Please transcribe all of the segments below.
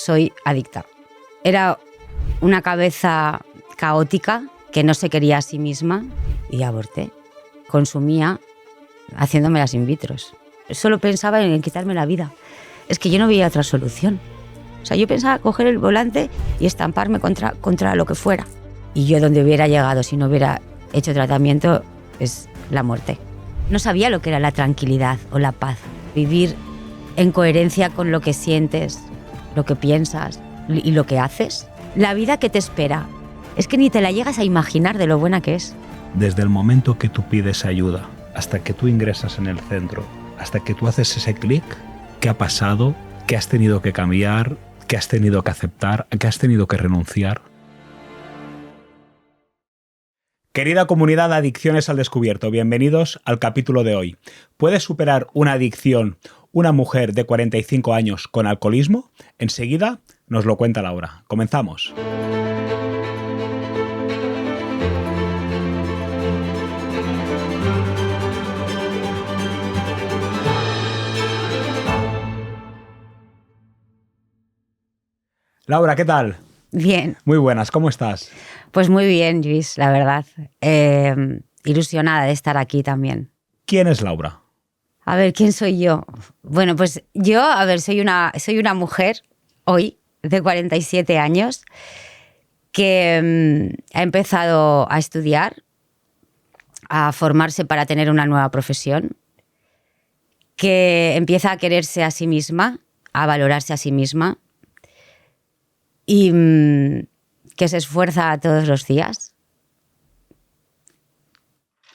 soy adicta. Era una cabeza caótica que no se quería a sí misma y aborté. Consumía haciéndome las in vitros. Solo pensaba en quitarme la vida. Es que yo no veía otra solución. O sea, yo pensaba coger el volante y estamparme contra lo que fuera. Y yo donde hubiera llegado si no hubiera hecho tratamiento es la muerte. No sabía lo que era la tranquilidad o la paz. Vivir en coherencia con lo que sientes, lo que piensas y lo que haces. La vida que te espera. Es que ni te la llegas a imaginar de lo buena que es. Desde el momento que tú pides ayuda, hasta que tú ingresas en el centro, hasta que tú haces ese clic, ¿qué ha pasado? ¿Qué has tenido que cambiar? ¿Qué has tenido que aceptar? ¿Qué has tenido que renunciar? Querida comunidad de Adicciones al Descubierto, bienvenidos al capítulo de hoy. ¿Puede superar una adicción una mujer de 45 años con alcoholismo? Enseguida nos lo cuenta Laura. Comenzamos. Laura, ¿qué tal? Bien. Muy buenas, ¿cómo estás? Pues muy bien, Luis, la verdad. Ilusionada de estar aquí también. ¿Quién es Laura? A ver, ¿quién soy yo? Bueno, pues yo, soy una mujer hoy de 47 años que ha empezado a estudiar, a formarse para tener una nueva profesión, que empieza a quererse a sí misma, a valorarse a sí misma y que se esfuerza todos los días.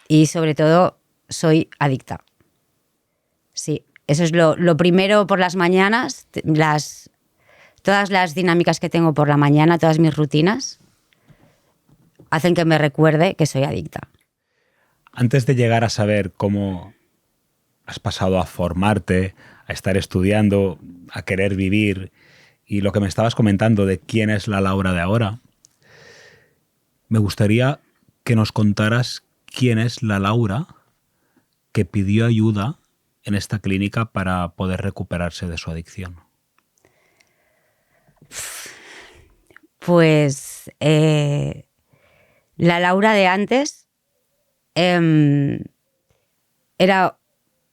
Y sobre todo, soy adicta. Sí, eso es lo primero por las mañanas. Todas las dinámicas que tengo por la mañana, todas mis rutinas, hacen que me recuerde que soy adicta. Antes de llegar a saber cómo has pasado a formarte, a estar estudiando, a querer vivir, y lo que me estabas comentando de quién es la Laura de ahora, me gustaría que nos contaras quién es la Laura que pidió ayuda en esta clínica para poder recuperarse de su adicción. Pues la Laura de antes era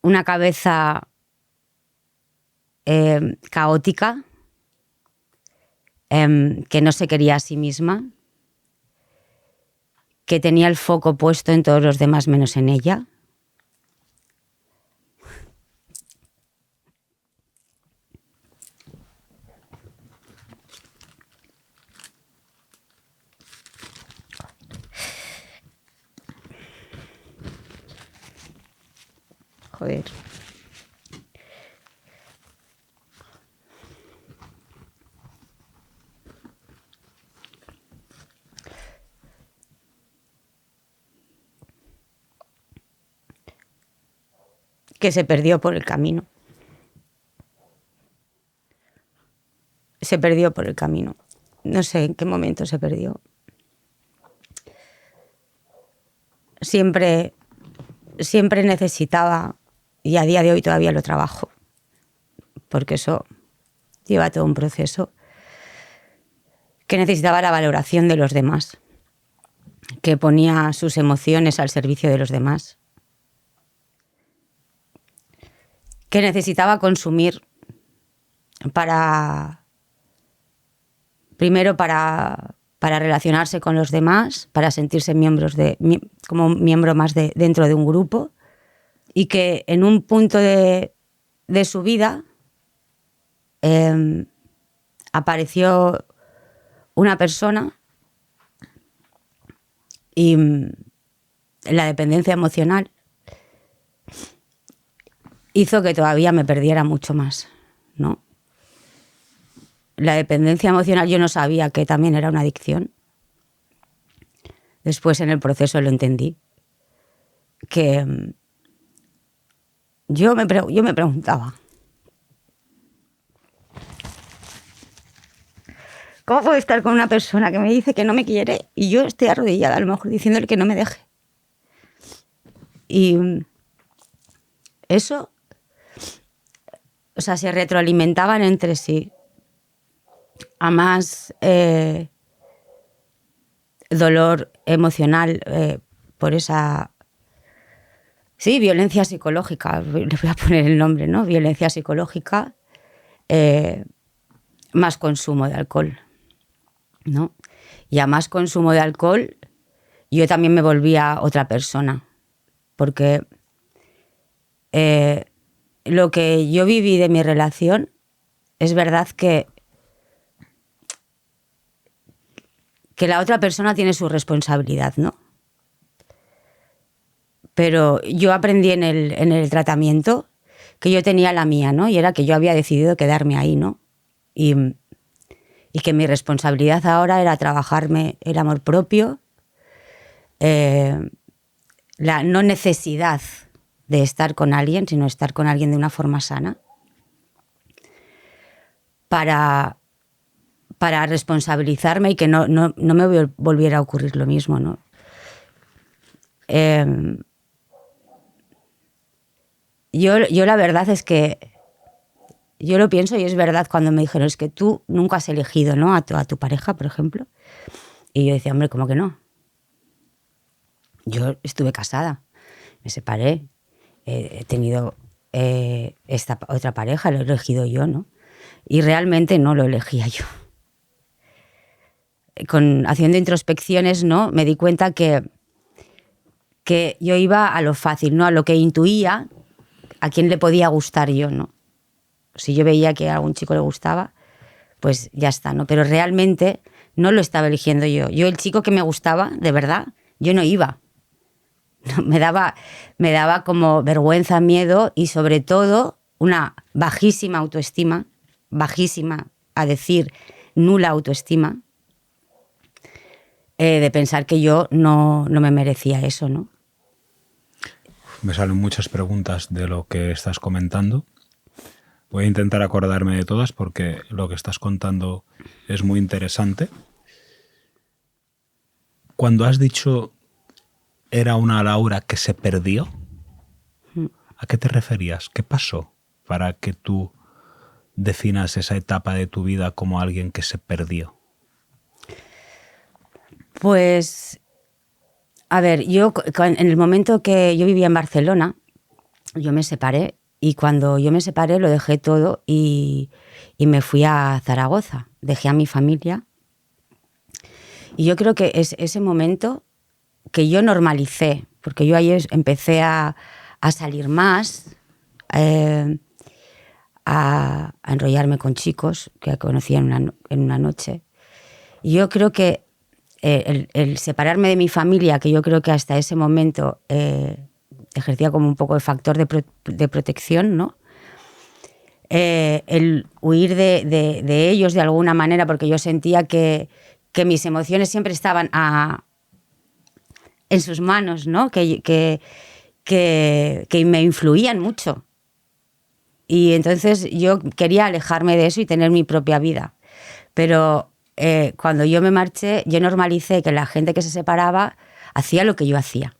una cabeza caótica que no se quería a sí misma, que tenía el foco puesto en todos los demás menos en ella. Joder. Que se perdió por el camino. Se perdió por el camino. No sé en qué momento se perdió. Siempre necesitaba, y a día de hoy todavía lo trabajo, porque eso lleva todo un proceso, que necesitaba la valoración de los demás, que ponía sus emociones al servicio de los demás, que necesitaba consumir primero para relacionarse con los demás, para sentirse como miembro más dentro de un grupo, y que en un punto de su vida apareció una persona y la dependencia emocional hizo que todavía me perdiera mucho más, ¿no? La dependencia emocional yo no sabía que también era una adicción. Después en el proceso lo entendí. Que yo me preguntaba, ¿cómo puedo estar con una persona que me dice que no me quiere y yo estoy arrodillada a lo mejor diciéndole que no me deje? Y eso, o sea, se retroalimentaban entre sí. a más dolor emocional por esa... Sí, violencia psicológica, le voy a poner el nombre, ¿no? Violencia psicológica, más consumo de alcohol, ¿no? Y a más consumo de alcohol, yo también me volvía otra persona, porque lo que yo viví de mi relación, es verdad que la otra persona tiene su responsabilidad, ¿no? Pero yo aprendí en el tratamiento que yo tenía la mía, ¿no? Y era que yo había decidido quedarme ahí, ¿no? Y que mi responsabilidad ahora era trabajarme el amor propio, la no necesidad de estar con alguien, sino estar con alguien de una forma sana, para responsabilizarme y que no me volviera a ocurrir lo mismo, ¿no? Yo la verdad es que yo lo pienso y es verdad cuando me dijeron, es que tú nunca has elegido, ¿no? a tu pareja, por ejemplo. Y yo decía, hombre, ¿cómo que no? Yo estuve casada, me separé, he tenido esta otra pareja, lo he elegido yo, ¿no? Y realmente no lo elegía yo. Haciendo introspecciones, ¿no? Me di cuenta que yo iba a lo fácil, ¿no? A lo que intuía, a quién le podía gustar yo, ¿no? Si yo veía que a algún chico le gustaba, pues ya está, ¿no? Pero realmente no lo estaba eligiendo yo. Yo, el chico que me gustaba, de verdad, yo no iba. Me daba como vergüenza, miedo y sobre todo una bajísima autoestima, bajísima, a decir, nula autoestima, de pensar que yo no me merecía eso, ¿no? Me salen muchas preguntas de lo que estás comentando. Voy a intentar acordarme de todas porque lo que estás contando es muy interesante. Cuando has dicho era una Laura que se perdió, ¿a qué te referías? ¿Qué pasó para que tú definas esa etapa de tu vida como alguien que se perdió? Pues, a ver, yo en el momento que yo vivía en Barcelona, yo me separé y cuando yo me separé lo dejé todo y me fui a Zaragoza. Dejé a mi familia y yo creo que es ese momento que yo normalicé, porque yo ahí empecé a salir más, a enrollarme con chicos que conocí en una noche. Y yo creo que el separarme de mi familia, que yo creo que hasta ese momento ejercía como un poco de factor de protección, ¿no? El huir de ellos de alguna manera, porque yo sentía que mis emociones siempre estaban en sus manos, ¿no? Que me influían mucho. Y entonces yo quería alejarme de eso y tener mi propia vida. Pero cuando yo me marché, yo normalicé que la gente que se separaba hacía lo que yo hacía.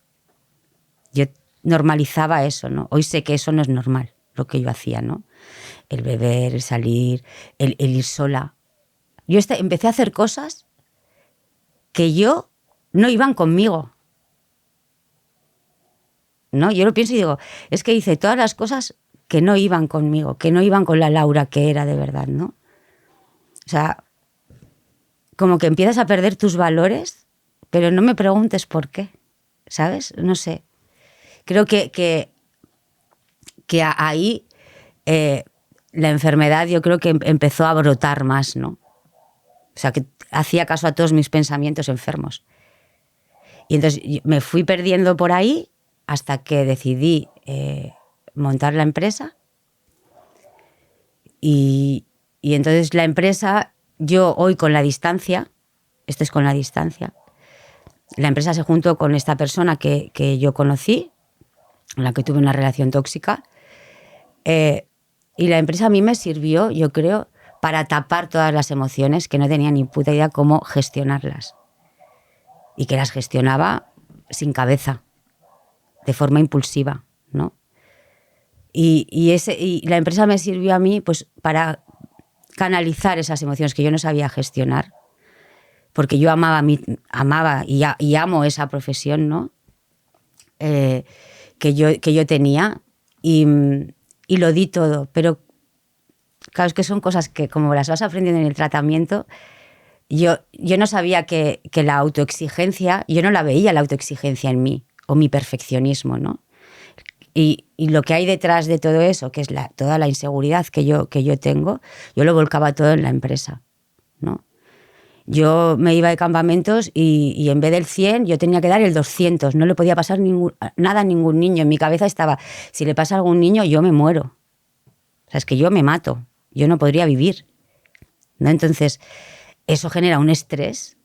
Yo normalizaba eso, ¿no? Hoy sé que eso no es normal, lo que yo hacía, ¿no? El beber, el salir, el ir sola. Yo empecé a hacer cosas que yo no iban conmigo, ¿no? Yo lo pienso y digo, es que hice todas las cosas que no iban conmigo, que no iban con la Laura que era de verdad, ¿no? O sea, como que empiezas a perder tus valores, pero no me preguntes por qué, ¿sabes? No sé. Creo que ahí la enfermedad yo creo que empezó a brotar más, ¿no? O sea, que hacía caso a todos mis pensamientos enfermos. Y entonces me fui perdiendo por ahí hasta que decidí montar la empresa. Y entonces la empresa, yo hoy con la distancia, esto es con la distancia, la empresa se juntó con esta persona que yo conocí, con la que tuve una relación tóxica, y la empresa a mí me sirvió, yo creo, para tapar todas las emociones que no tenía ni puta idea cómo gestionarlas. Y que las gestionaba sin cabeza, de forma impulsiva, ¿no? Y la empresa me sirvió a mí pues para canalizar esas emociones que yo no sabía gestionar, porque yo amaba y amo esa profesión, ¿no? Que yo tenía y lo di todo, pero claro, es que son cosas que como las vas aprendiendo en el tratamiento, yo no sabía que la autoexigencia, yo no la veía la autoexigencia en mí, o mi perfeccionismo, ¿no? Y lo que hay detrás de todo eso, que es toda la inseguridad que yo tengo, yo lo volcaba todo en la empresa, ¿no? Yo me iba de campamentos y en vez del 100 yo tenía que dar el 200, no le podía pasar nada a ningún niño. En mi cabeza estaba, si le pasa a algún niño yo me muero. O sea, es que yo me mato, yo no podría vivir, ¿no? Entonces, eso genera un estrés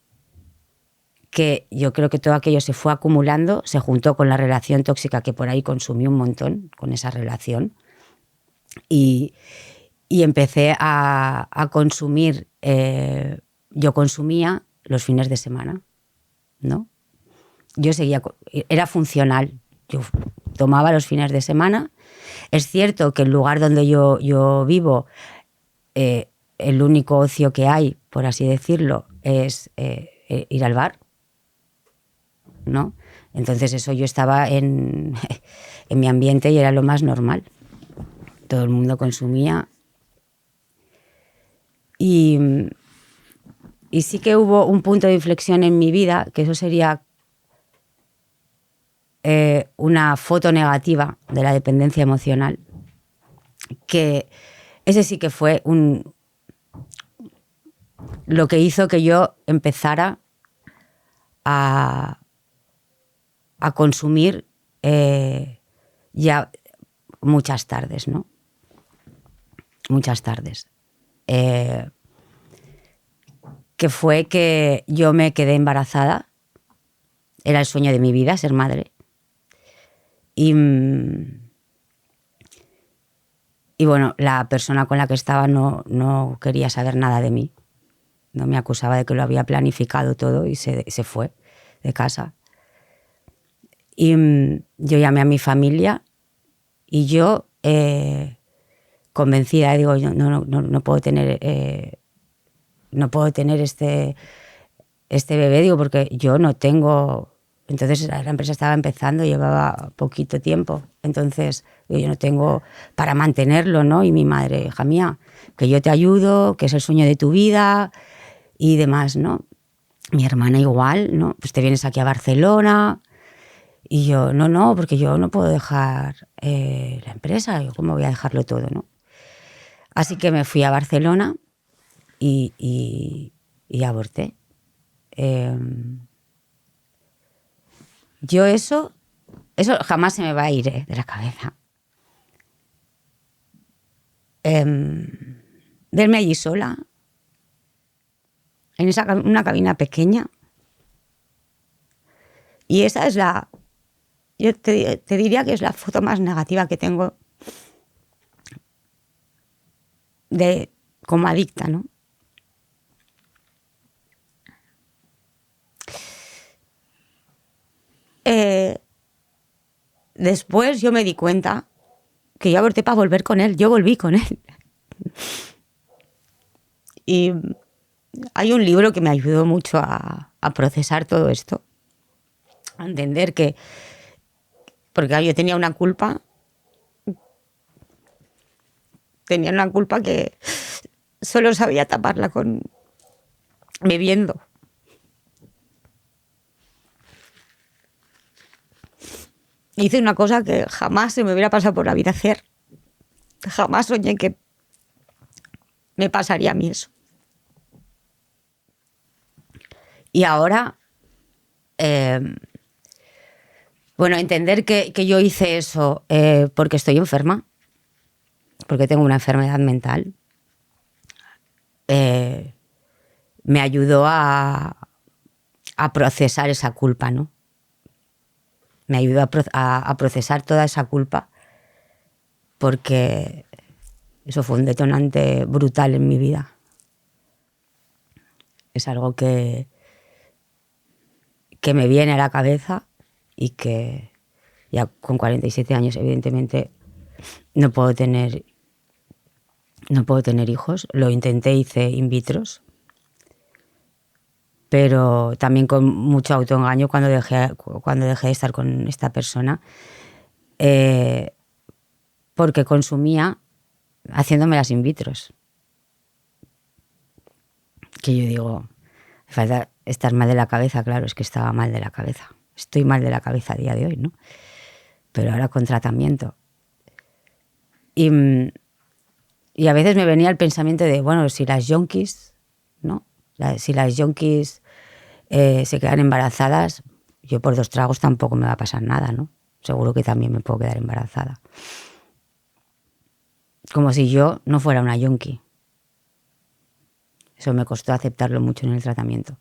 que yo creo que todo aquello se fue acumulando, se juntó con la relación tóxica que por ahí consumí un montón con esa relación y empecé a consumir, yo consumía los fines de semana, ¿no? Yo era funcional, yo tomaba los fines de semana. Es cierto que el lugar donde yo vivo, el único ocio que hay, por así decirlo, es ir al bar, ¿no? Entonces eso yo estaba en mi ambiente y era lo más normal. Todo el mundo consumía. Y sí que hubo un punto de inflexión en mi vida, que eso sería una foto negativa de la dependencia emocional, que ese sí que fue lo que hizo que yo empezara a consumir ya muchas tardes, ¿no? Muchas tardes. Que fue que yo me quedé embarazada. Era el sueño de mi vida, ser madre. Y bueno, la persona con la que estaba no quería saber nada de mí. No me acusaba de que lo había planificado todo y se fue de casa. Y yo llamé a mi familia y yo, convencida, digo, no puedo tener este bebé, digo, porque yo no tengo. Entonces la empresa estaba empezando, llevaba poquito tiempo, entonces yo no tengo para mantenerlo, ¿no? Y mi madre, hija mía, que yo te ayudo, que es el sueño de tu vida y demás, ¿no? Mi hermana igual, ¿no? Pues te vienes aquí a Barcelona. Y yo, no, porque yo no puedo dejar la empresa, yo cómo voy a dejarlo todo, ¿no? Así que me fui a Barcelona y aborté. Yo eso jamás se me va a ir de la cabeza. Verme allí sola, en una cabina pequeña. Y esa es yo te diría que es la foto más negativa que tengo como adicta, ¿no? Después yo me di cuenta que yo aborté para volver con él. Yo volví con él. Y hay un libro que me ayudó mucho a procesar todo esto, a entender que, porque yo tenía una culpa que solo sabía taparla con bebiendo. Hice una cosa que jamás se me hubiera pasado por la vida hacer. Jamás soñé que me pasaría a mí eso. Y ahora, bueno, entender que yo hice eso porque estoy enferma, porque tengo una enfermedad mental, me ayudó a procesar esa culpa, ¿no? Me ayudó a procesar toda esa culpa, porque eso fue un detonante brutal en mi vida. Es algo que me viene a la cabeza y que ya con 47 años, evidentemente, no puedo tener no puedo tener hijos. Lo intenté, hice in vitros, pero también con mucho autoengaño cuando dejé de estar con esta persona, porque consumía haciéndome las in vitros. Que yo digo, falta estar mal de la cabeza. Claro, es que estaba mal de la cabeza. Estoy mal de la cabeza a día de hoy, ¿no? Pero ahora con tratamiento. Y a veces me venía el pensamiento de, bueno, si las yonkis, ¿no? Si las yonkis se quedan embarazadas, yo por 2 tragos tampoco me va a pasar nada, ¿no? Seguro que también me puedo quedar embarazada. Como si yo no fuera una yonki. Eso me costó aceptarlo mucho en el tratamiento.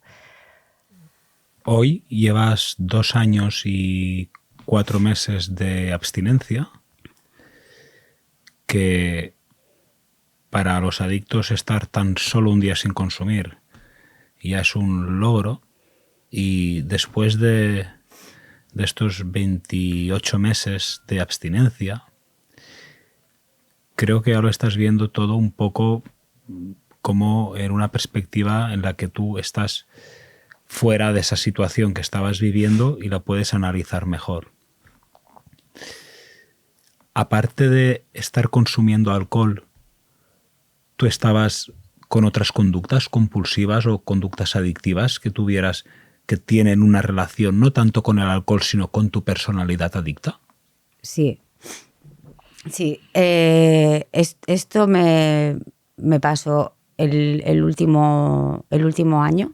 Hoy llevas 2 años y 4 meses de abstinencia, que para los adictos estar tan solo un día sin consumir ya es un logro, y después de estos 28 meses de abstinencia, creo que ahora estás viendo todo un poco como en una perspectiva en la que tú estás fuera de esa situación que estabas viviendo y la puedes analizar mejor. Aparte de estar consumiendo alcohol, ¿tú estabas con otras conductas compulsivas o conductas adictivas que tuvieras que tienen una relación no tanto con el alcohol, sino con tu personalidad adicta? Sí. Sí. Esto me pasó el último año.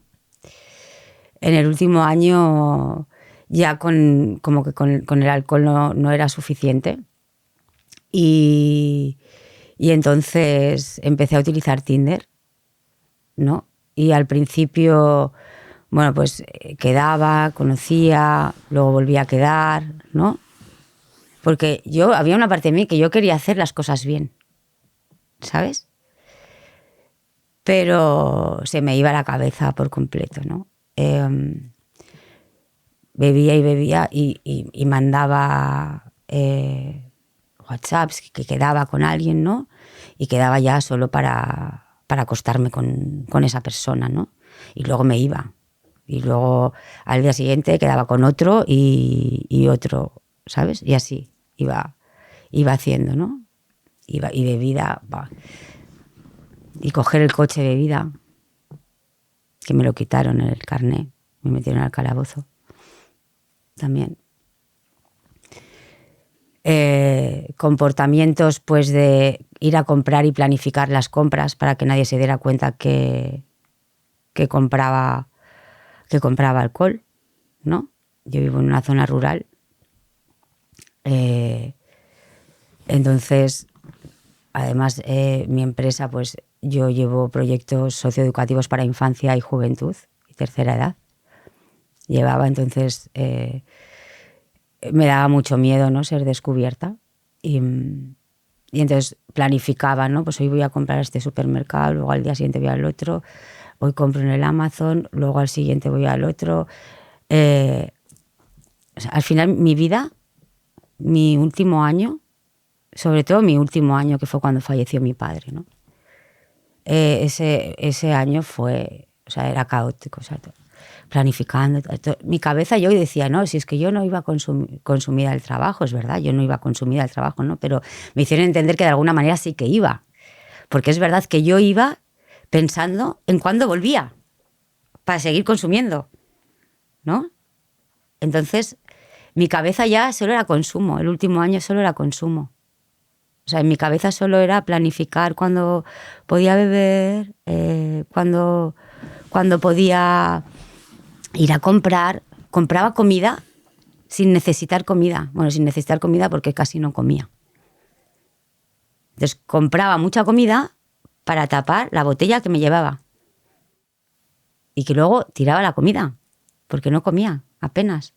En el último año ya como que con el alcohol no era suficiente. Y entonces empecé a utilizar Tinder, ¿no? Y al principio, bueno, pues quedaba, conocía, luego volvía a quedar, ¿no? Porque había una parte de mí que yo quería hacer las cosas bien, ¿sabes? Pero se me iba la cabeza por completo, ¿no? Bebía y bebía y mandaba WhatsApps que quedaba con alguien, ¿no? Y quedaba ya solo para acostarme con esa persona, ¿no? Y luego me iba. Y luego al día siguiente quedaba con otro y otro, ¿sabes? Y así iba haciendo, ¿no? Y bebida, y coger el coche de bebida, que me lo quitaron en el carné, me metieron al calabozo también. Comportamientos pues de ir a comprar y planificar las compras para que nadie se diera cuenta que compraba alcohol, ¿no? Yo vivo en una zona rural, entonces además mi empresa, pues yo llevo proyectos socioeducativos para infancia y juventud y tercera edad. Entonces me daba mucho miedo, ¿no? Ser descubierta y entonces planificaba, ¿no? Pues hoy voy a comprar a este supermercado, luego al día siguiente voy al otro, hoy compro en el Amazon, luego al siguiente voy al otro. O sea, al final mi vida, mi último año, sobre todo mi último año, que fue cuando falleció mi padre, ¿no? Ese año fue, o sea, era caótico, o sea, planificando. Mi cabeza, yo decía, no, si es que yo no iba consumida al trabajo, es verdad, yo no iba consumida al trabajo, ¿no? Pero me hicieron entender que de alguna manera sí que iba. Porque es verdad que yo iba pensando en cuándo volvía para seguir consumiendo, ¿no? Entonces, mi cabeza ya solo era consumo, el último año solo era consumo. O sea, en mi cabeza solo era planificar cuándo podía beber, cuándo podía ir a comprar. Compraba comida sin necesitar comida. Bueno, sin necesitar comida porque casi no comía. Entonces compraba mucha comida para tapar la botella que me llevaba. Y que luego tiraba la comida, porque no comía apenas.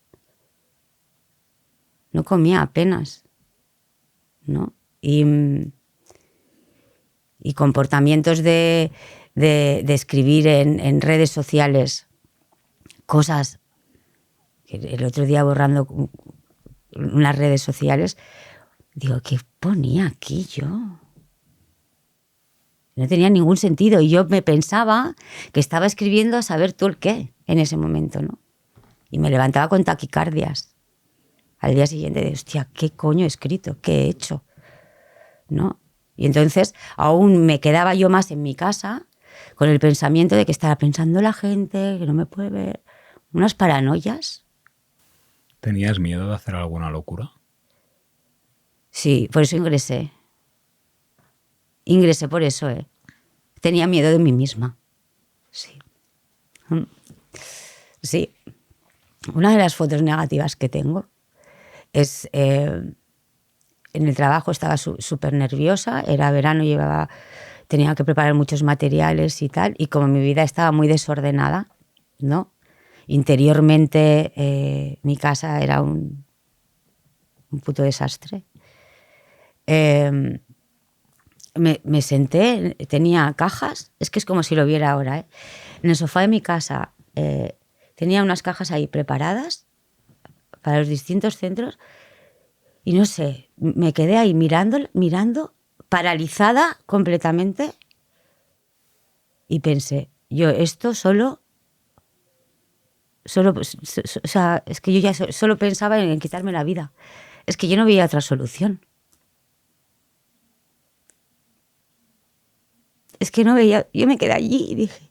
No comía apenas, ¿no? Y comportamientos de escribir en redes sociales cosas. El otro día borrando unas redes sociales, digo, ¿qué ponía aquí yo? No tenía ningún sentido. Y yo me pensaba que estaba escribiendo a saber tú el qué en ese momento, ¿no? Y me levantaba con taquicardias. Al día siguiente de, hostia, ¿qué coño he escrito? ¿Qué he hecho? ¿No? Y entonces aún me quedaba yo más en mi casa con el pensamiento de que estaba pensando la gente, que no me puede ver. Unas paranoias. ¿Tenías miedo de hacer alguna locura? Sí, por eso ingresé. Ingresé por eso, ¿eh? Tenía miedo de mí misma. Sí. Sí. Una de las fotos negativas que tengo es... en el trabajo estaba súper nerviosa, era verano, tenía que preparar muchos materiales y tal, y como mi vida estaba muy desordenada, ¿no? Interiormente mi casa era un puto desastre. Me senté, tenía cajas, es que es como si lo viera ahora, ¿eh? En el sofá de mi casa tenía unas cajas ahí preparadas para los distintos centros y no sé, me quedé ahí mirando, paralizada completamente y pensé, yo esto solo, o sea, es que yo ya solo pensaba en quitarme la vida, es que yo no veía otra solución. Es que no veía, yo me quedé allí y dije,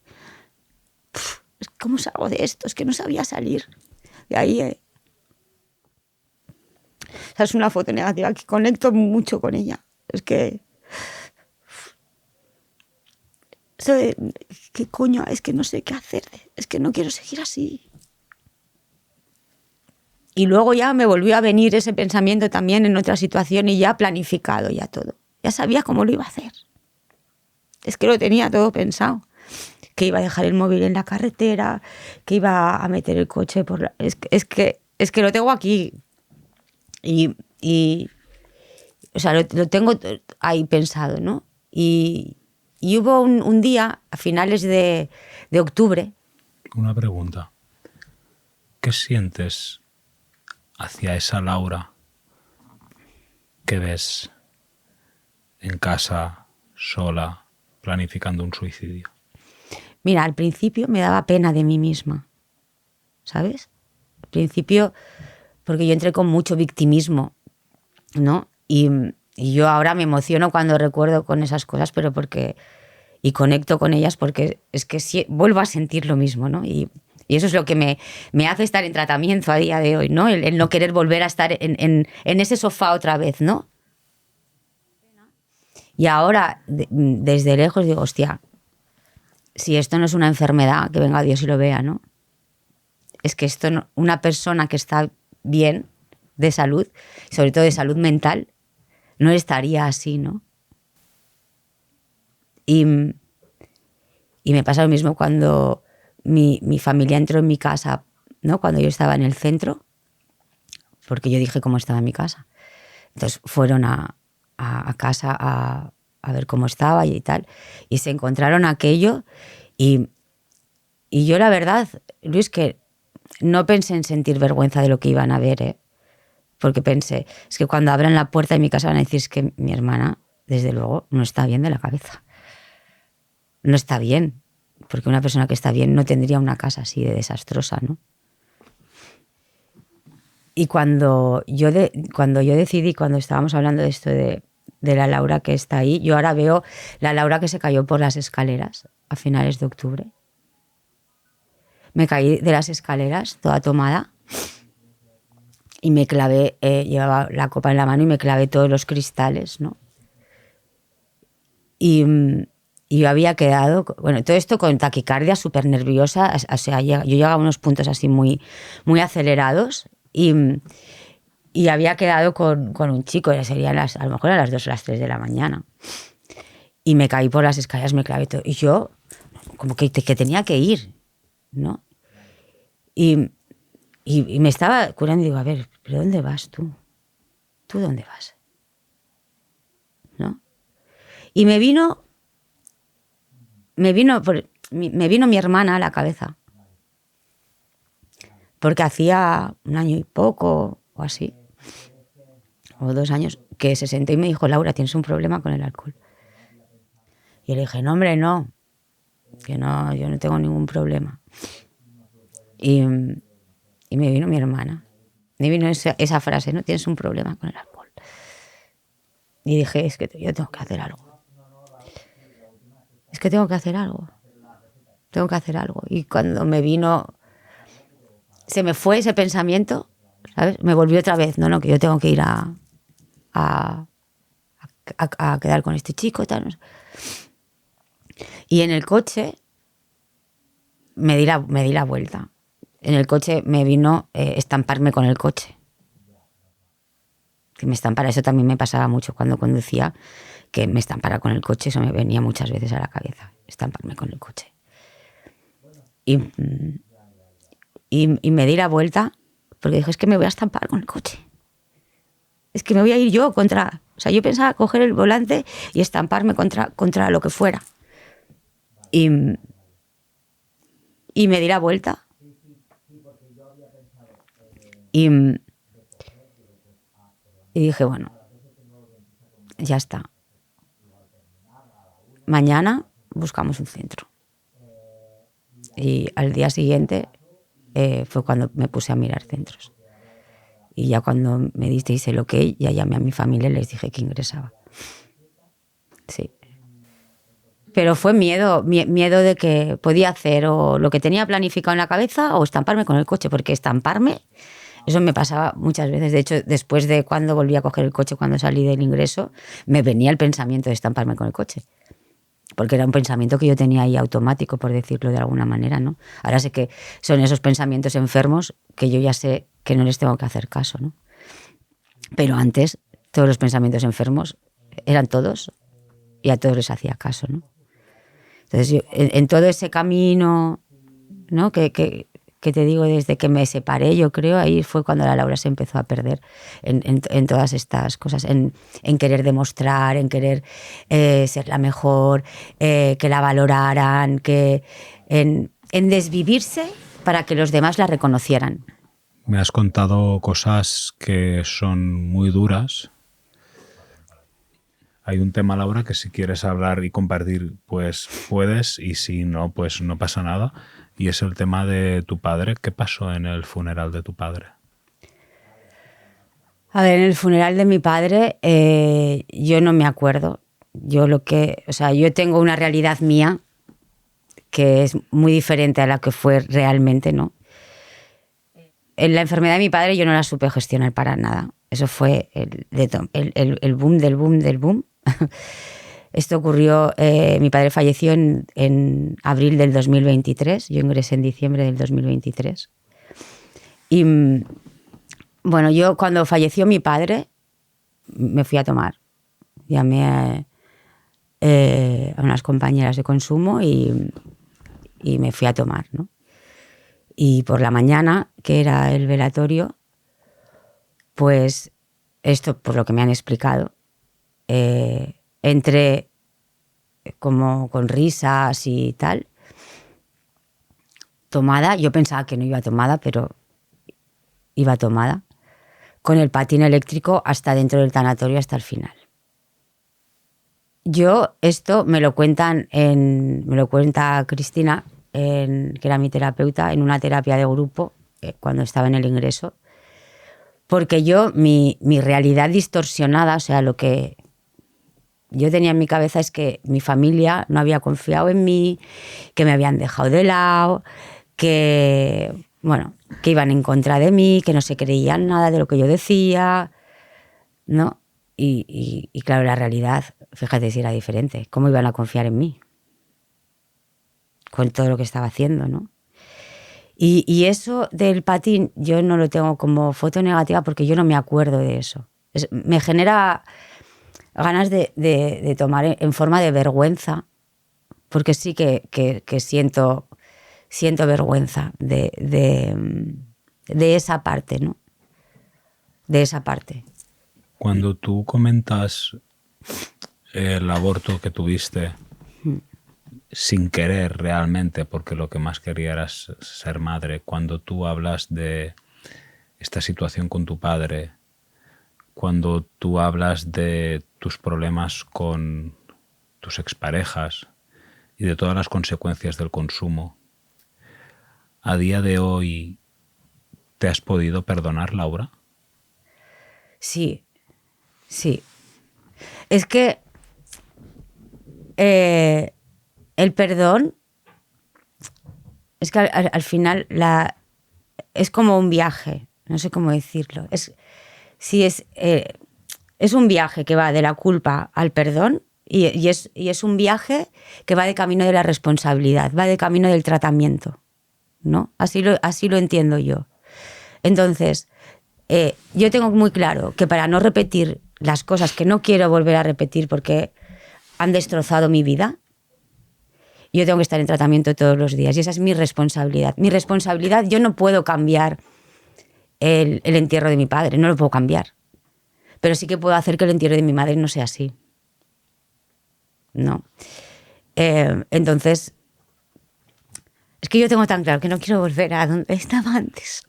¿cómo salgo de esto? Es que no sabía salir de ahí. O sea, es una foto negativa que conecto mucho con ella. Es que... Eso de, ¿qué coño? Es que no sé qué hacer. Es que no quiero seguir así. Y luego ya me volvió a venir ese pensamiento también en otra situación y ya planificado ya todo. Ya sabía cómo lo iba a hacer. Es que lo tenía todo pensado. Que iba a dejar el móvil en la carretera, que iba a meter el coche por la... Es que lo tengo aquí. Y o sea, lo tengo ahí pensado, ¿no? Y hubo un día, a finales de octubre... Una pregunta. ¿Qué sientes hacia esa Laura que ves en casa, sola, planificando un suicidio? Mira, al principio me daba pena de mí misma, ¿sabes? Al principio, porque yo entré con mucho victimismo, ¿no? Y yo ahora me emociono cuando recuerdo con esas cosas, pero porque... Y conecto con ellas porque es que vuelvo a sentir lo mismo, ¿no? Y eso es lo que me hace estar en tratamiento a día de hoy, ¿no? El no querer volver a estar en ese sofá otra vez, ¿no? Y ahora, desde lejos, digo, hostia, si esto no es una enfermedad, que venga Dios y lo vea, ¿no? Es que esto una persona que está bien de salud, sobre todo de salud mental, no estaría así, ¿no? Y me pasa lo mismo cuando mi familia entró en mi casa, ¿no? Cuando yo estaba en el centro, porque yo dije cómo estaba en mi casa. Entonces fueron a casa a ver cómo estaba y tal, y se encontraron aquello y yo la verdad, Luis, que no pensé en sentir vergüenza de lo que iban a ver, ¿eh? Porque pensé, es que cuando abran la puerta de mi casa van a decir, es que mi hermana, desde luego, no está bien de la cabeza. No está bien, porque una persona que está bien no tendría una casa así de desastrosa, ¿no? Y cuando yo decidí, cuando estábamos hablando de esto de la Laura que está ahí, yo ahora veo la Laura que se cayó por las escaleras a finales de octubre. Me caí de las escaleras, toda tomada, y me clavé, llevaba la copa en la mano y me clavé todos los cristales, ¿no? Y yo había quedado, bueno, todo esto con taquicardia, súper nerviosa, o sea, yo llegaba a unos puntos así muy, muy acelerados y había quedado con un chico, ya serían a lo mejor a las 2 o las 3 de la mañana. Y me caí por las escaleras, me clavé todo. Y yo, como que tenía que ir, ¿no? Y me estaba curando y digo, a ver, ¿pero dónde vas tú? ¿Tú dónde vas? ¿No? Y me vino mi hermana a la cabeza. Porque hacía 1 año y poco o así, o 2 años, que se sentó y me dijo, Laura, tienes un problema con el alcohol. Y le dije, no, hombre, no, que no, yo no tengo ningún problema. Y me vino mi hermana. Me vino esa frase, ¿no? Tienes un problema con el alcohol. Y dije, es que yo tengo que hacer algo. Es que tengo que hacer algo. Tengo que hacer algo. Y cuando me vino, se me fue ese pensamiento, ¿sabes? Me volvió otra vez, no, que yo tengo que ir a quedar con este chico, tal. No sé. Y en el coche me di la vuelta. En el coche me vino estamparme con el coche. Que me estampara, eso también me pasaba mucho cuando conducía, que me estampara con el coche, eso me venía muchas veces a la cabeza, estamparme con el coche. Y me di la vuelta porque dije, es que me voy a estampar con el coche. Es que me voy a ir yo contra... O sea, yo pensaba coger el volante y estamparme contra lo que fuera. Y me di la vuelta. Y dije, bueno, ya está. Mañana buscamos un centro. Y al día siguiente fue cuando me puse a mirar centros. Y ya cuando me disteis el ok, ya llamé a mi familia y les dije que ingresaba. Sí. Pero fue miedo de que podía hacer o lo que tenía planificado en la cabeza o estamparme con el coche, porque estamparme, eso me pasaba muchas veces. De hecho, después de cuando volví a coger el coche, cuando salí del ingreso, me venía el pensamiento de estamparme con el coche. Porque era un pensamiento que yo tenía ahí automático, por decirlo de alguna manera, ¿no? Ahora sé que son esos pensamientos enfermos que yo ya sé que no les tengo que hacer caso, ¿no? Pero antes, todos los pensamientos enfermos eran todos y a todos les hacía caso, ¿no? Entonces, yo, en todo ese camino, ¿no? Que te digo, desde que me separé, yo creo, ahí fue cuando la Laura se empezó a perder en todas estas cosas, en querer demostrar, en querer ser la mejor, que la valoraran, en desvivirse para que los demás la reconocieran. Me has contado cosas que son muy duras. Hay un tema, Laura, que si quieres hablar y compartir, pues puedes, y si no, pues no pasa nada. Y es el tema de tu padre. ¿Qué pasó en el funeral de tu padre? A ver, en el funeral de mi padre yo no me acuerdo. Yo tengo una realidad mía que es muy diferente a la que fue realmente, ¿no? En la enfermedad de mi padre yo no la supe gestionar para nada. Eso fue el boom del boom del boom. Esto ocurrió, mi padre falleció en abril del 2023, yo ingresé en diciembre del 2023. Y bueno, yo cuando falleció mi padre me fui a tomar. Llamé a unas compañeras de consumo y me fui a tomar, ¿no? Y por la mañana, que era el velatorio, pues esto por lo que me han explicado, entré como con risas y tal, tomada. Yo pensaba que no iba tomada, pero iba tomada, con el patín eléctrico hasta dentro del tanatorio hasta el final. Yo, esto me lo cuenta Cristina, que era mi terapeuta, en una terapia de grupo, cuando estaba en el ingreso, porque yo, mi realidad distorsionada, o sea, lo que yo tenía en mi cabeza es que mi familia no había confiado en mí, que me habían dejado de lado, que iban en contra de mí, que no se creían nada de lo que yo decía, ¿no? Y claro, la realidad, fíjate si era diferente. ¿Cómo iban a confiar en mí? Con todo lo que estaba haciendo, ¿no? Y eso del patín yo no lo tengo como foto negativa porque yo no me acuerdo de eso. Me genera ganas de tomar en forma de vergüenza, porque sí que siento vergüenza de esa parte, ¿no? De esa parte. Cuando tú comentas el aborto que tuviste sin querer realmente, porque lo que más quería era ser madre, cuando tú hablas de esta situación con tu padre, cuando tú hablas de tus problemas con tus exparejas y de todas las consecuencias del consumo, ¿a día de hoy te has podido perdonar, Laura? Sí, sí. Es que el perdón es que al final es como un viaje, no sé cómo decirlo. Es un viaje que va de la culpa al perdón y es un viaje que va de camino de la responsabilidad, va de camino del tratamiento, ¿no? Así lo entiendo yo. Entonces, yo tengo muy claro que para no repetir las cosas que no quiero volver a repetir porque han destrozado mi vida, yo tengo que estar en tratamiento todos los días y esa es mi responsabilidad. Mi responsabilidad, yo no puedo cambiar el entierro de mi padre, no lo puedo cambiar. Pero sí que puedo hacer que el entierro de mi madre no sea así. No. Entonces, es que yo tengo tan claro que no quiero volver a donde estaba antes.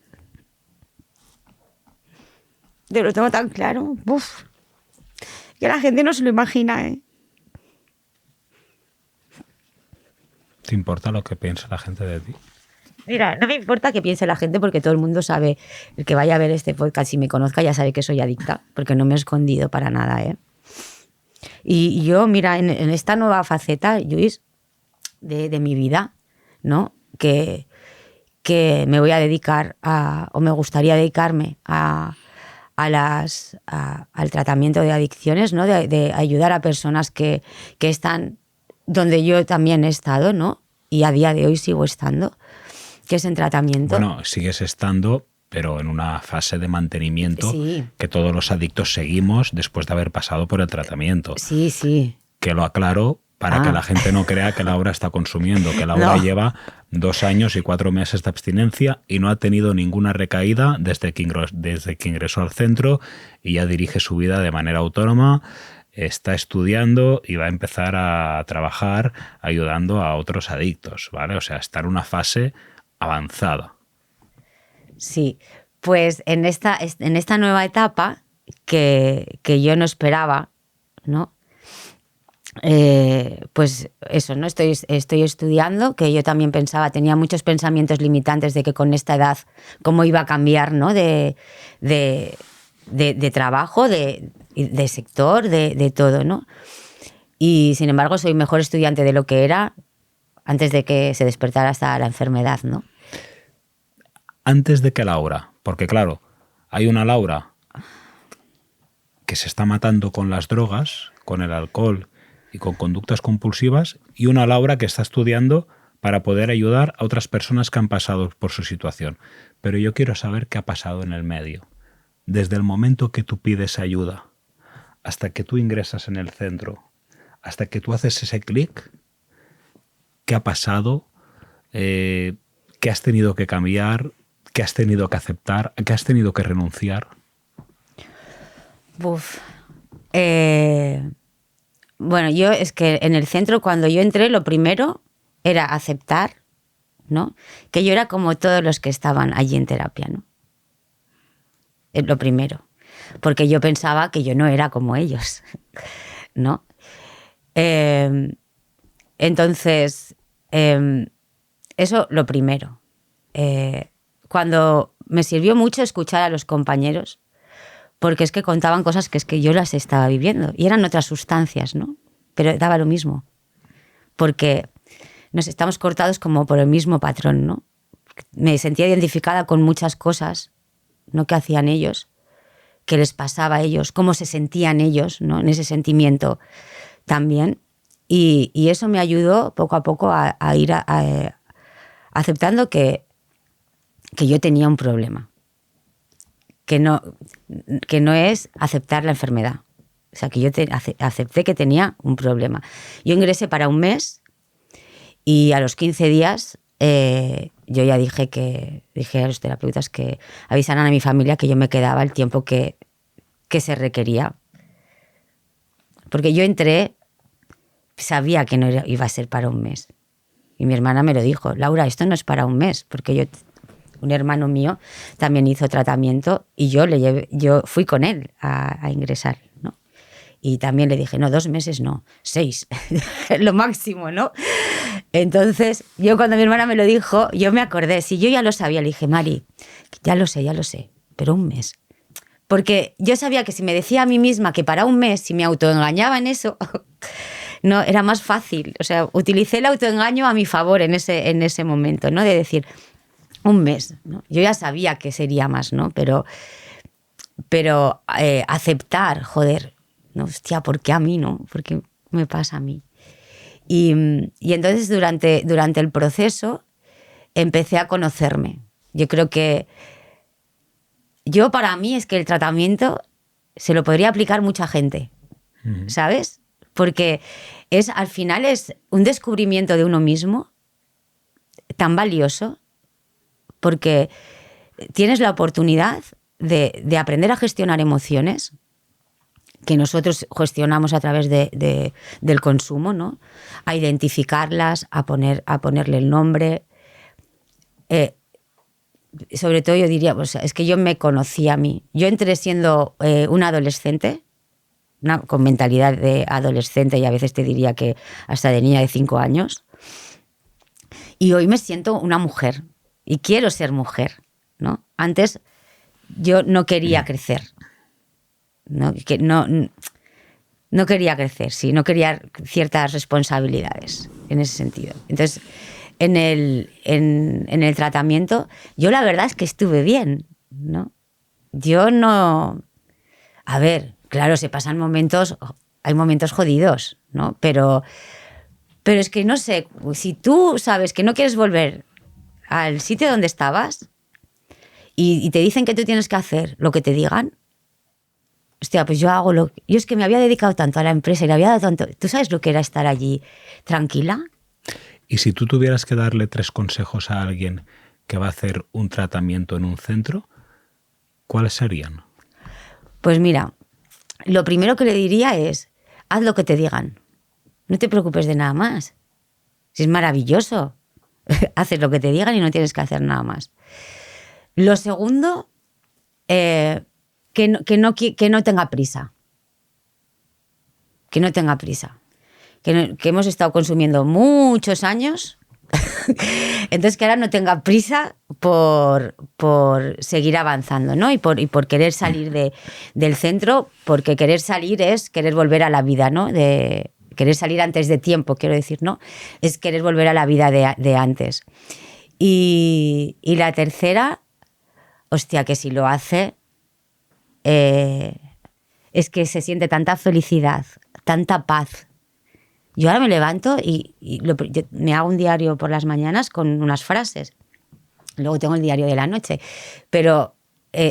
Yo lo tengo tan claro. Uf. Que la gente no se lo imagina, ¿eh? ¿Te importa lo que piensa la gente de ti? Mira, no me importa qué piense la gente porque todo el mundo sabe, el que vaya a ver este podcast y me conozca ya sabe que soy adicta, porque no me he escondido para nada, ¿eh? Y yo, mira, en esta nueva faceta, Lluís, de mi vida, ¿no? Que me voy a dedicar o me gustaría dedicarme al tratamiento de adicciones, ¿no? De ayudar a personas que están donde yo también he estado, ¿no? Y a día de hoy sigo estando, que es en tratamiento. Bueno, sigues estando, pero en una fase de mantenimiento Sí. que todos los adictos seguimos después de haber pasado por el tratamiento. Sí, sí. Que lo aclaro para que la gente no crea que Laura está consumiendo, que Laura lleva 2 años y 4 meses de abstinencia y no ha tenido ninguna recaída desde que ingresó al centro y ya dirige su vida de manera autónoma. Está estudiando y va a empezar a trabajar ayudando a otros adictos, ¿vale? O sea, está en una fase avanzada. Sí, pues en esta nueva etapa que yo no esperaba, ¿no? Pues eso, ¿no? Estoy estudiando, que yo también pensaba, tenía muchos pensamientos limitantes de que con esta edad cómo iba a cambiar, ¿no? De trabajo, de sector, de todo, ¿no? Y sin embargo soy mejor estudiante de lo que era antes de que se despertara hasta la enfermedad, ¿no? Antes de que Laura, porque claro, hay una Laura que se está matando con las drogas, con el alcohol y con conductas compulsivas, y una Laura que está estudiando para poder ayudar a otras personas que han pasado por su situación. Pero yo quiero saber qué ha pasado en el medio. Desde el momento que tú pides ayuda, hasta que tú ingresas en el centro, hasta que tú haces ese clic, ¿qué ha pasado? ¿Qué has tenido que cambiar? ¿Qué has tenido que aceptar? ¿Qué has tenido que renunciar? Bueno, yo es que en el centro cuando yo entré lo primero era aceptar, ¿no? Que yo era como todos los que estaban allí en terapia, ¿no? Es lo primero. Porque yo pensaba que yo no era como ellos, ¿no? Entonces, eso lo primero. Cuando me sirvió mucho escuchar a los compañeros, porque es que contaban cosas que es que yo las estaba viviendo y eran otras sustancias, ¿no? Pero daba lo mismo, porque nos estamos cortados como por el mismo patrón, ¿no? Me sentía identificada con muchas cosas, ¿no? Que hacían ellos, que les pasaba a ellos, cómo se sentían ellos, ¿no? En ese sentimiento también. Y eso me ayudó poco a poco a ir aceptando que yo tenía un problema. Que no es aceptar la enfermedad. O sea, que yo acepté que tenía un problema. Yo ingresé para un mes y a los 15 días yo ya dije a los terapeutas que avisaran a mi familia que yo me quedaba el tiempo que se requería. Porque yo entré, sabía que no iba a ser para un mes. Y mi hermana me lo dijo, Laura, esto no es para un mes, porque un hermano mío también hizo tratamiento y yo fui con él a ingresar, ¿no? Y también le dije, no, 2 meses no, 6, lo máximo, ¿no? Entonces, yo cuando mi hermana me lo dijo, yo me acordé, si yo ya lo sabía, le dije, Mari, ya lo sé, pero 1 mes. Porque yo sabía que si me decía a mí misma que para 1 mes, si me autoengañaba en eso, no, era más fácil. O sea, utilicé el autoengaño a mi favor en ese momento, ¿no? De decir, 1 mes, ¿no? Yo ya sabía que sería más, ¿no? Pero aceptar, joder, no, hostia, ¿por qué a mí, no? ¿Por qué me pasa a mí? Y entonces durante el proceso empecé a conocerme. Yo creo que para mí es que el tratamiento se lo podría aplicar mucha gente, ¿sabes? Porque al final es un descubrimiento de uno mismo tan valioso, porque tienes la oportunidad de aprender a gestionar emociones que nosotros gestionamos a través del consumo, ¿no? A identificarlas, a ponerle el nombre. Sobre todo yo diría, pues, es que yo me conocí a mí. Yo entré siendo una adolescente, con mentalidad de adolescente, y a veces te diría que hasta de niña de 5 años. Y hoy me siento una mujer y quiero ser mujer, ¿no? Antes yo no quería crecer. No quería crecer, sí, no quería ciertas responsabilidades en ese sentido. Entonces, en el tratamiento, yo la verdad es que estuve bien, ¿no? Yo no... A ver, claro, se pasan momentos, hay momentos jodidos, ¿no? Pero es que no sé, si tú sabes que no quieres volver al sitio donde estabas y te dicen que tú tienes que hacer lo que te digan, hostia, pues yo hago yo es que me había dedicado tanto a la empresa y le había dado tanto... ¿Tú sabes lo que era estar allí tranquila? Y si tú tuvieras que darle 3 consejos a alguien que va a hacer un tratamiento en un centro, ¿cuáles serían? Pues mira, lo primero que le diría es, haz lo que te digan. No te preocupes de nada más. Si es maravilloso. Haces lo que te digan y no tienes que hacer nada más. Lo segundo, que no tenga prisa. Que no tenga prisa. Que hemos estado consumiendo muchos años. Entonces que ahora no tenga prisa por seguir avanzando, ¿no? Y por querer salir del centro, porque querer salir es querer volver a la vida, ¿no? Querer salir antes de tiempo, quiero decir, ¿no? Es querer volver a la vida de antes. Y la tercera, hostia, que si lo hace, es que se siente tanta felicidad, tanta paz. Yo ahora me levanto y me hago un diario por las mañanas con unas frases. Luego tengo el diario de la noche. Pero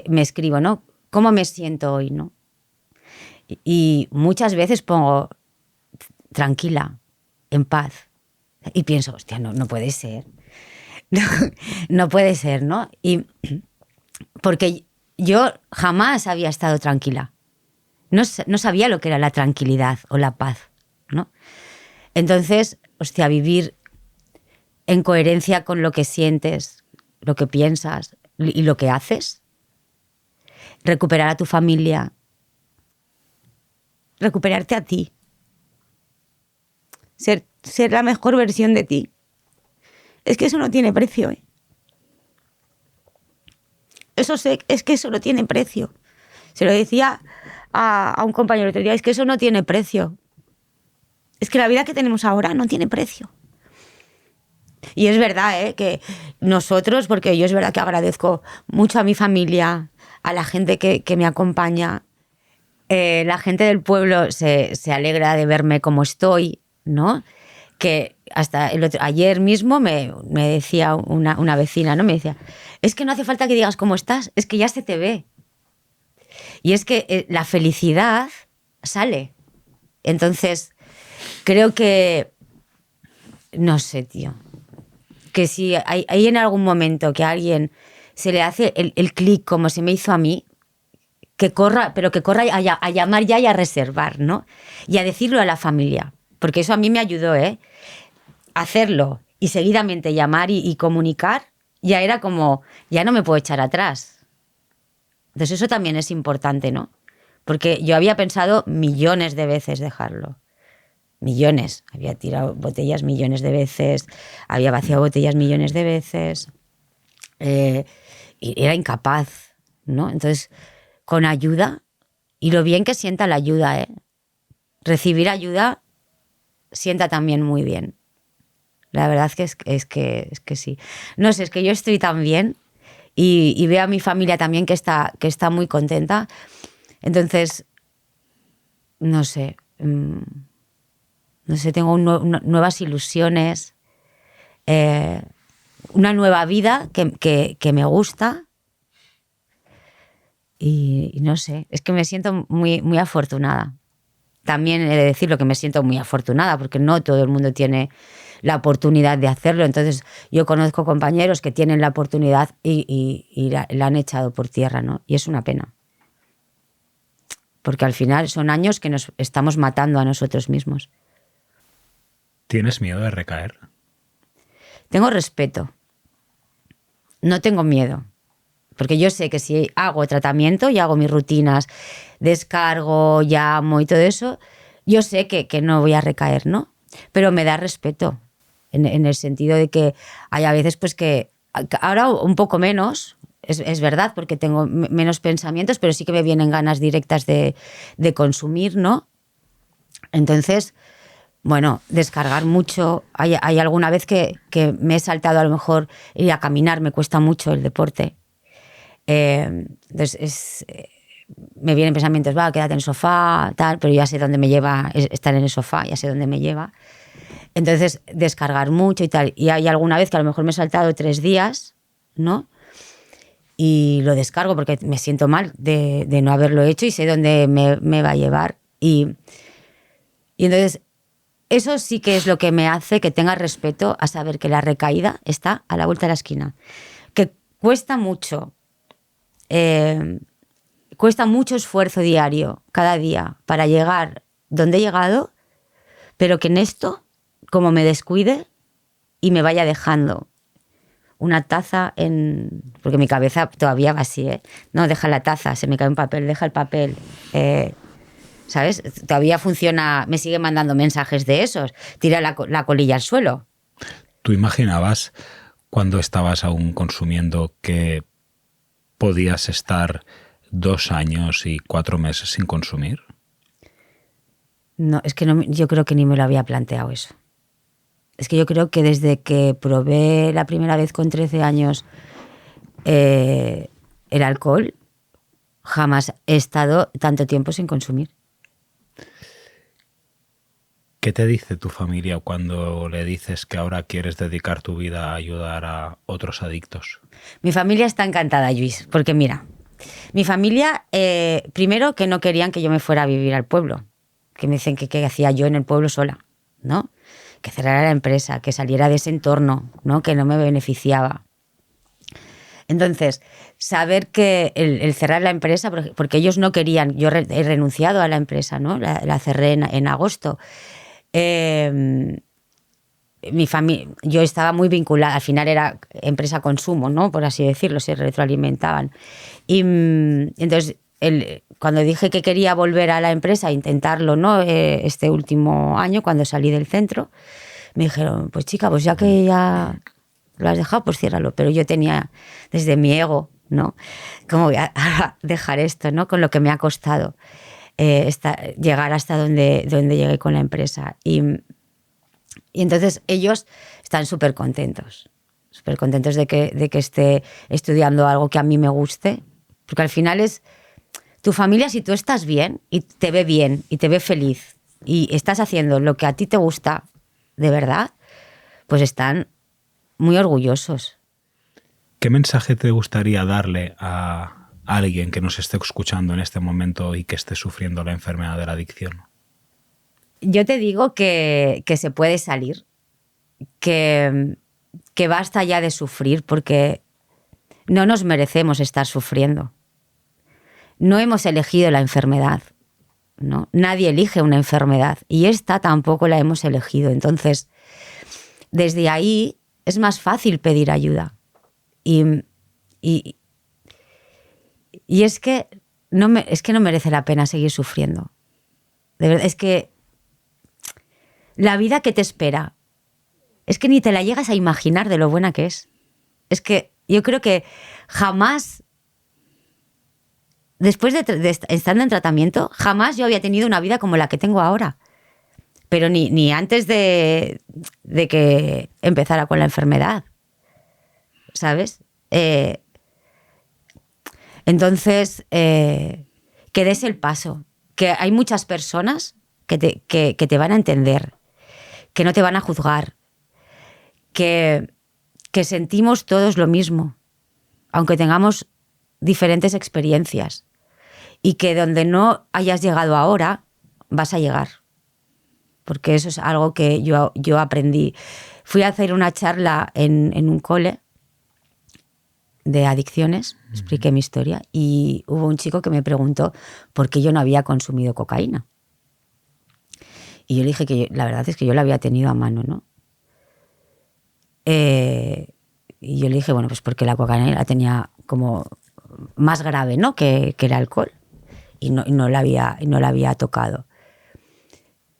me escribo, ¿no? ¿Cómo me siento hoy, no? Y muchas veces pongo tranquila, en paz. Y pienso, hostia, no puede ser. No puede ser, ¿no? Y porque yo jamás había estado tranquila. No sabía lo que era la tranquilidad o la paz, ¿no? Entonces, hostia, vivir en coherencia con lo que sientes, lo que piensas y lo que haces. Recuperar a tu familia. Recuperarte a ti. Ser la mejor versión de ti. Es que eso no tiene precio, ¿eh? Es que eso no tiene precio. Se lo decía a un compañero el otro día, es que eso no tiene precio. Es que la vida que tenemos ahora no tiene precio. Y es verdad, que nosotros, porque yo es verdad que agradezco mucho a mi familia, a la gente que me acompaña. La gente del pueblo se alegra de verme como estoy, ¿no? Que hasta ayer mismo me decía una vecina, ¿no? Me decía, es que no hace falta que digas cómo estás, es que ya se te ve. Y es que la felicidad sale. Entonces, creo que, no sé, tío, que si hay en algún momento que a alguien se le hace el clic como se me hizo a mí, que corra, pero que corra a llamar ya y a reservar, ¿no? Y a decirlo a la familia, porque eso a mí me ayudó, hacerlo y seguidamente llamar y comunicar, ya era como, ya no me puedo echar atrás. Entonces eso también es importante, ¿no? porque yo había pensado millones de veces dejarlo. Millones. Había tirado botellas millones de veces, había vaciado botellas millones de veces. Y era incapaz, ¿no? Entonces, con ayuda, y lo bien que sienta la ayuda, ¿eh? Recibir ayuda sienta también muy bien. La verdad es que sí. No sé, es que yo estoy tan bien y veo a mi familia también que está muy contenta. Entonces, no sé, tengo nuevas ilusiones, una nueva vida que me gusta y no sé, es que me siento muy, muy afortunada. También he de decirlo que me siento muy afortunada porque no todo el mundo tiene la oportunidad de hacerlo. Entonces yo conozco compañeros que tienen la oportunidad y la han echado por tierra, ¿no? Y es una pena. Porque al final son años que nos estamos matando a nosotros mismos. ¿Tienes miedo de recaer? Tengo respeto. No tengo miedo. Porque yo sé que si hago tratamiento y hago mis rutinas, descargo, llamo y todo eso, yo sé que no voy a recaer, ¿no? Pero me da respeto, en el sentido de que hay a veces pues que ahora un poco menos, es verdad, porque tengo menos pensamientos, pero sí que me vienen ganas directas de consumir, ¿no? Entonces, bueno, descargar mucho. Hay alguna vez que me he saltado, a lo mejor ir a caminar, me cuesta mucho el deporte. Entonces me vienen pensamientos, quédate en el sofá, tal, pero ya sé dónde me lleva estar en el sofá, ya sé dónde me lleva. Entonces, descargar mucho y tal. Y hay alguna vez que a lo mejor me he saltado 3 días, ¿no? Y lo descargo porque me siento mal de no haberlo hecho y sé dónde me va a llevar. Y entonces, eso sí que es lo que me hace que tenga respeto a saber que la recaída está a la vuelta de la esquina. Que cuesta mucho. Cuesta mucho esfuerzo diario, cada día, para llegar donde he llegado, pero que en esto, como me descuide y me vaya dejando una taza porque mi cabeza todavía va así, ¿eh? No, deja la taza, se me cae un papel, deja el papel. ¿Sabes? Todavía funciona, me sigue mandando mensajes de esos. Tira la colilla al suelo. ¿Tú imaginabas cuando estabas aún consumiendo que podías estar 2 años y 4 meses sin consumir? No, es que no, yo creo que ni me lo había planteado eso. Es que yo creo que desde que probé la primera vez con 13 años el alcohol, jamás he estado tanto tiempo sin consumir. ¿Qué te dice tu familia cuando le dices que ahora quieres dedicar tu vida a ayudar a otros adictos? Mi familia está encantada, Lluís, porque mira, mi familia, primero que no querían que yo me fuera a vivir al pueblo, que me dicen que hacía yo en el pueblo sola, ¿no? Que cerrara la empresa, que saliera de ese entorno, ¿no? Que no me beneficiaba. Entonces, saber que el cerrar la empresa, porque ellos no querían, yo he renunciado a la empresa, ¿no? La cerré en agosto. Mi familia, yo estaba muy vinculada, al final era empresa consumo, ¿no? Por así decirlo, se retroalimentaban. Y entonces, cuando dije que quería volver a la empresa, intentarlo, ¿no? Este último año, cuando salí del centro, me dijeron, pues chica, pues ya que ya lo has dejado, pues ciérralo. Pero yo tenía, desde mi ego, ¿no? ¿Cómo voy a dejar esto, ¿no? Con lo que me ha costado llegar hasta donde llegué con la empresa. Y entonces ellos están súper contentos de que esté estudiando algo que a mí me guste, porque al final es tu familia. Si tú estás bien y te ve bien y te ve feliz y estás haciendo lo que a ti te gusta de verdad, pues están muy orgullosos. ¿Qué mensaje te gustaría darle a alguien que nos esté escuchando en este momento y que esté sufriendo la enfermedad de la adicción? Yo te digo que se puede salir, que basta ya de sufrir, porque no nos merecemos estar sufriendo. No hemos elegido la enfermedad, ¿no? Nadie elige una enfermedad y esta tampoco la hemos elegido. Entonces, desde ahí es más fácil pedir ayuda. Y es que es que no merece la pena seguir sufriendo. De verdad, es que la vida que te espera, es que ni te la llegas a imaginar de lo buena que es. Es que yo creo que jamás, después de estando en tratamiento, jamás yo había tenido una vida como la que tengo ahora. Pero ni antes de que empezara con la enfermedad, ¿sabes? Entonces, que des el paso. Que hay muchas personas que te van a entender, que no te van a juzgar, que sentimos todos lo mismo, aunque tengamos diferentes experiencias, y que donde no hayas llegado ahora, vas a llegar. Porque eso es algo que yo aprendí. Fui a hacer una charla en un cole de adicciones, expliqué mi historia, y hubo un chico que me preguntó por qué yo no había consumido cocaína. Y yo le dije que la verdad es que yo la había tenido a mano, ¿no? Y yo le dije, bueno, pues porque la cocaína la tenía como más grave, ¿no? que el alcohol, y no la había tocado.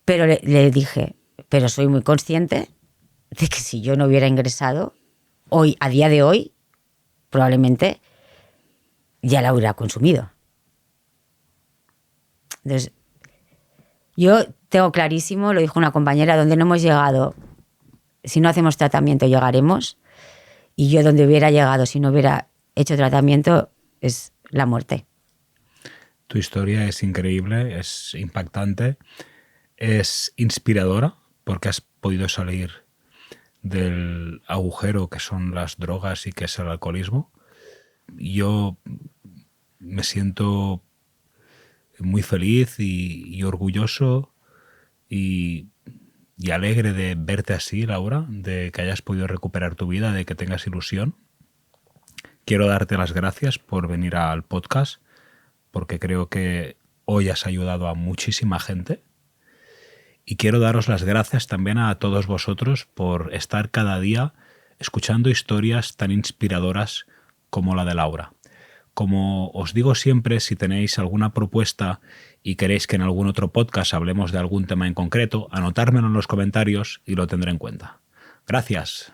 Pero le dije, pero soy muy consciente de que si yo no hubiera ingresado, hoy, a día de hoy, probablemente ya la hubiera consumido. Entonces, yo tengo clarísimo, lo dijo una compañera, donde no hemos llegado, si no hacemos tratamiento llegaremos, y yo donde hubiera llegado si no hubiera hecho tratamiento es la muerte. Tu historia es increíble, es impactante, es inspiradora porque has podido salir del agujero que son las drogas y que es el alcoholismo. Yo me siento muy feliz y orgulloso y alegre de verte así, Laura, de que hayas podido recuperar tu vida, de que tengas ilusión. Quiero darte las gracias por venir al podcast, porque creo que hoy has ayudado a muchísima gente. Y quiero daros las gracias también a todos vosotros por estar cada día escuchando historias tan inspiradoras como la de Laura. Como os digo siempre, si tenéis alguna propuesta y queréis que en algún otro podcast hablemos de algún tema en concreto, anotármelo en los comentarios y lo tendré en cuenta. Gracias.